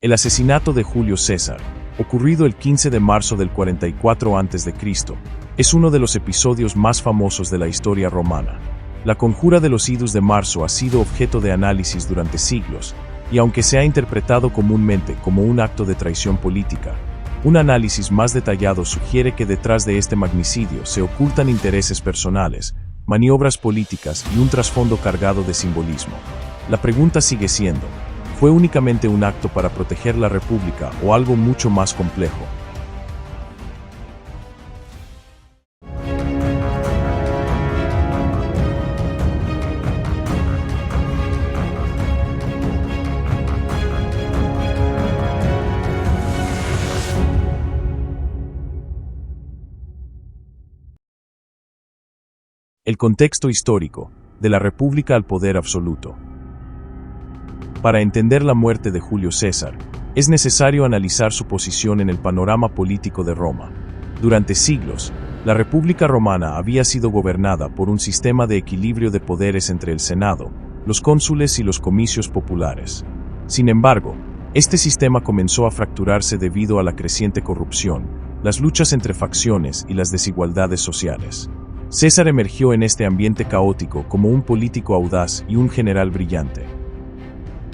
El asesinato de Julio César, ocurrido el 15 de marzo del 44 a.C., es uno de los episodios más famosos de la historia romana. La conjura de los idus de marzo ha sido objeto de análisis durante siglos, y aunque se ha interpretado comúnmente como un acto de traición política, un análisis más detallado sugiere que detrás de este magnicidio se ocultan intereses personales, maniobras políticas y un trasfondo cargado de simbolismo. La pregunta sigue siendo: ¿fue únicamente un acto para proteger la República o algo mucho más complejo? El contexto histórico, de la República al poder absoluto. Para entender la muerte de Julio César, es necesario analizar su posición en el panorama político de Roma. Durante siglos, la República Romana había sido gobernada por un sistema de equilibrio de poderes entre el Senado, los cónsules y los comicios populares. Sin embargo, este sistema comenzó a fracturarse debido a la creciente corrupción, las luchas entre facciones y las desigualdades sociales. César emergió en este ambiente caótico como un político audaz y un general brillante.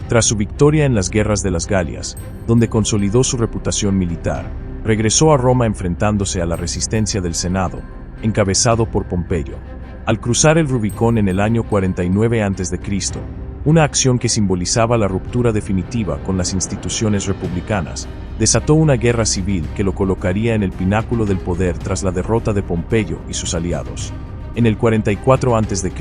Tras su victoria en las guerras de las Galias, donde consolidó su reputación militar, regresó a Roma enfrentándose a la resistencia del Senado, encabezado por Pompeyo. Al cruzar el Rubicón en el año 49 a.C., una acción que simbolizaba la ruptura definitiva con las instituciones republicanas, desató una guerra civil que lo colocaría en el pináculo del poder tras la derrota de Pompeyo y sus aliados. En el 44 a.C.,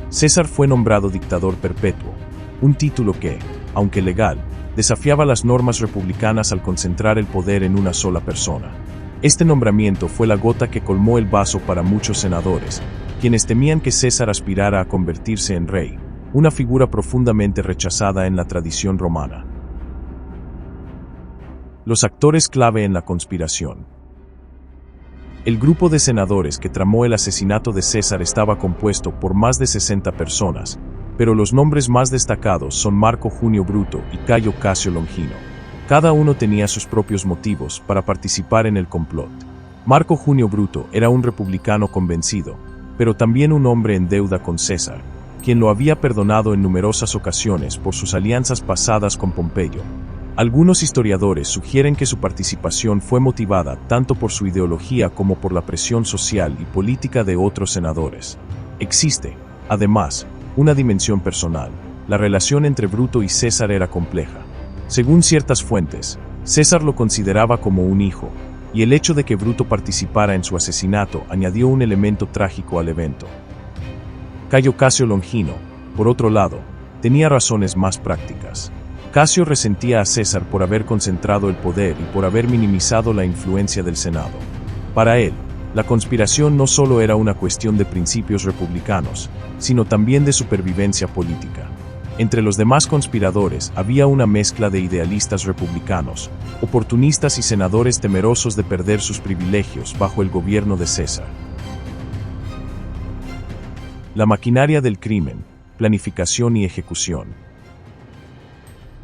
César fue nombrado dictador perpetuo, un título que, aunque legal, desafiaba las normas republicanas al concentrar el poder en una sola persona. Este nombramiento fue la gota que colmó el vaso para muchos senadores, quienes temían que César aspirara a convertirse en rey, una figura profundamente rechazada en la tradición romana. Los actores clave en la conspiración. El grupo de senadores que tramó el asesinato de César estaba compuesto por más de 60 personas, pero los nombres más destacados son Marco Junio Bruto y Cayo Casio Longino. Cada uno tenía sus propios motivos para participar en el complot. Marco Junio Bruto era un republicano convencido, pero también un hombre en deuda con César, quien lo había perdonado en numerosas ocasiones por sus alianzas pasadas con Pompeyo. Algunos historiadores sugieren que su participación fue motivada tanto por su ideología como por la presión social y política de otros senadores. Existe, además, una dimensión personal. La relación entre Bruto y César era compleja. Según ciertas fuentes, César lo consideraba como un hijo, y el hecho de que Bruto participara en su asesinato añadió un elemento trágico al evento. Cayo Casio Longino, por otro lado, tenía razones más prácticas. Casio resentía a César por haber concentrado el poder y por haber minimizado la influencia del Senado. Para él, la conspiración no solo era una cuestión de principios republicanos, sino también de supervivencia política. Entre los demás conspiradores había una mezcla de idealistas republicanos, oportunistas y senadores temerosos de perder sus privilegios bajo el gobierno de César. La maquinaria del crimen, planificación y ejecución.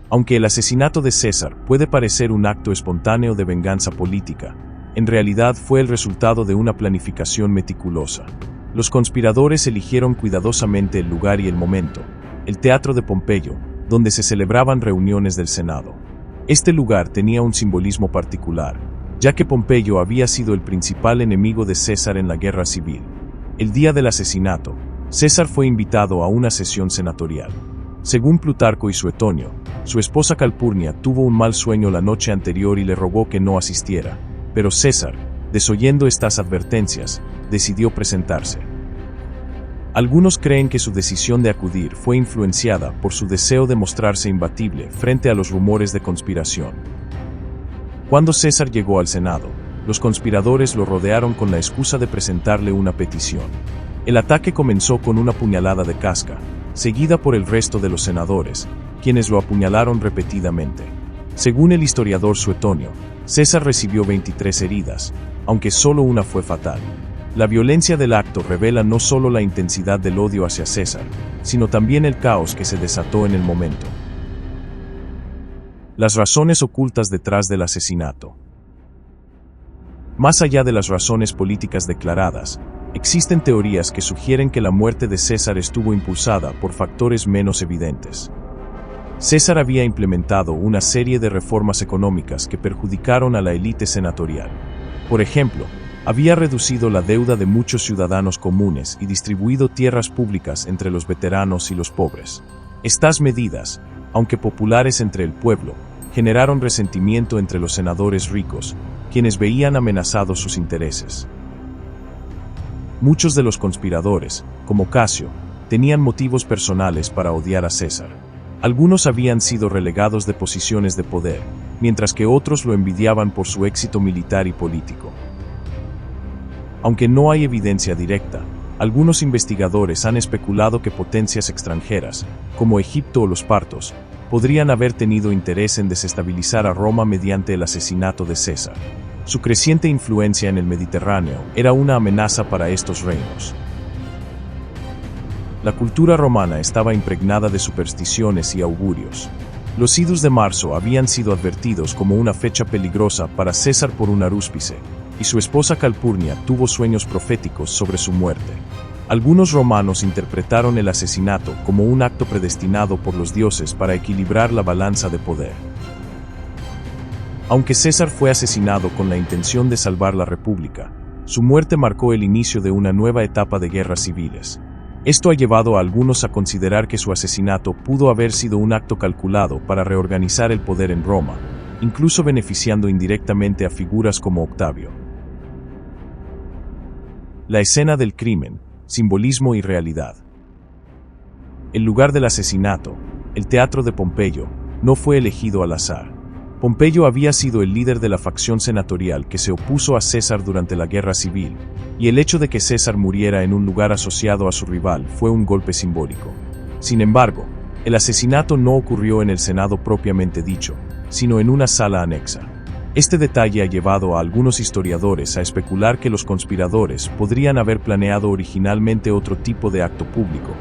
Aunque el asesinato de César puede parecer un acto espontáneo de venganza política, en realidad fue el resultado de una planificación meticulosa. Los conspiradores eligieron cuidadosamente el lugar y el momento, el Teatro de Pompeyo, donde se celebraban reuniones del Senado. Este lugar tenía un simbolismo particular, ya que Pompeyo había sido el principal enemigo de César en la guerra civil. El día del asesinato, César fue invitado a una sesión senatorial. Según Plutarco y Suetonio, su esposa Calpurnia tuvo un mal sueño la noche anterior y le rogó que no asistiera, pero César, desoyendo estas advertencias, decidió presentarse. Algunos creen que su decisión de acudir fue influenciada por su deseo de mostrarse imbatible frente a los rumores de conspiración. Cuando César llegó al Senado, los conspiradores lo rodearon con la excusa de presentarle una petición. El ataque comenzó con una puñalada de casca, seguida por el resto de los senadores, quienes lo apuñalaron repetidamente. Según el historiador Suetonio, César recibió 23 heridas, aunque solo una fue fatal. La violencia del acto revela no solo la intensidad del odio hacia César, sino también el caos que se desató en el momento. Las razones ocultas detrás del asesinato. Más allá de las razones políticas declaradas, existen teorías que sugieren que la muerte de César estuvo impulsada por factores menos evidentes. César había implementado una serie de reformas económicas que perjudicaron a la élite senatorial. Por ejemplo, había reducido la deuda de muchos ciudadanos comunes y distribuido tierras públicas entre los veteranos y los pobres. Estas medidas, aunque populares entre el pueblo, generaron resentimiento entre los senadores ricos, quienes veían amenazados sus intereses. Muchos de los conspiradores, como Casio, tenían motivos personales para odiar a César. Algunos habían sido relegados de posiciones de poder, mientras que otros lo envidiaban por su éxito militar y político. Aunque no hay evidencia directa, algunos investigadores han especulado que potencias extranjeras, como Egipto o los partos, podrían haber tenido interés en desestabilizar a Roma mediante el asesinato de César. Su creciente influencia en el Mediterráneo era una amenaza para estos reinos. La cultura romana estaba impregnada de supersticiones y augurios. Los idus de marzo habían sido advertidos como una fecha peligrosa para César por un arúspice, y su esposa Calpurnia tuvo sueños proféticos sobre su muerte. Algunos romanos interpretaron el asesinato como un acto predestinado por los dioses para equilibrar la balanza de poder. Aunque César fue asesinado con la intención de salvar la República, su muerte marcó el inicio de una nueva etapa de guerras civiles. Esto ha llevado a algunos a considerar que su asesinato pudo haber sido un acto calculado para reorganizar el poder en Roma, incluso beneficiando indirectamente a figuras como Octavio. La escena del crimen, simbolismo y realidad. El lugar del asesinato, el teatro de Pompeyo, no fue elegido al azar. Pompeyo había sido el líder de la facción senatorial que se opuso a César durante la guerra civil, y el hecho de que César muriera en un lugar asociado a su rival fue un golpe simbólico. Sin embargo, el asesinato no ocurrió en el Senado propiamente dicho, sino en una sala anexa. Este detalle ha llevado a algunos historiadores a especular que los conspiradores podrían haber planeado originalmente otro tipo de acto público,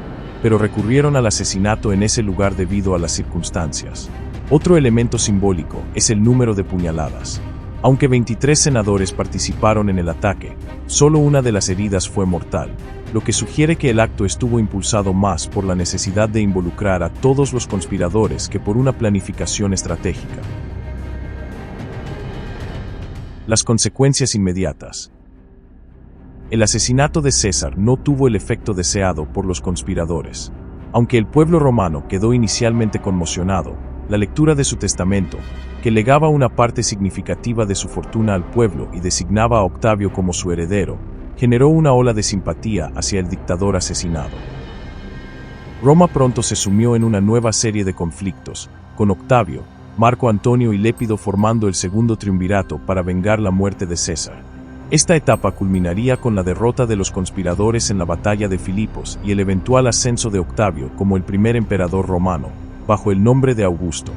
pero recurrieron al asesinato en ese lugar debido a las circunstancias. Otro elemento simbólico es el número de puñaladas. Aunque 23 senadores participaron en el ataque, solo una de las heridas fue mortal, lo que sugiere que el acto estuvo impulsado más por la necesidad de involucrar a todos los conspiradores que por una planificación estratégica. Las consecuencias inmediatas. El asesinato de César no tuvo el efecto deseado por los conspiradores. Aunque el pueblo romano quedó inicialmente conmocionado, la lectura de su testamento, que legaba una parte significativa de su fortuna al pueblo y designaba a Octavio como su heredero, generó una ola de simpatía hacia el dictador asesinado. Roma pronto se sumió en una nueva serie de conflictos, con Octavio, Marco Antonio y Lépido formando el segundo triunvirato para vengar la muerte de César. Esta etapa culminaría con la derrota de los conspiradores en la batalla de Filipos y el eventual ascenso de Octavio como el primer emperador romano, bajo el nombre de Augusto.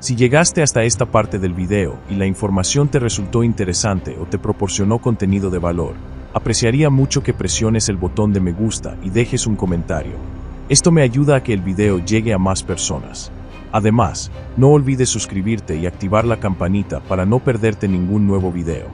Si llegaste hasta esta parte del video y la información te resultó interesante o te proporcionó contenido de valor, apreciaría mucho que presiones el botón de me gusta y dejes un comentario. Esto me ayuda a que el video llegue a más personas. Además, no olvides suscribirte y activar la campanita para no perderte ningún nuevo video.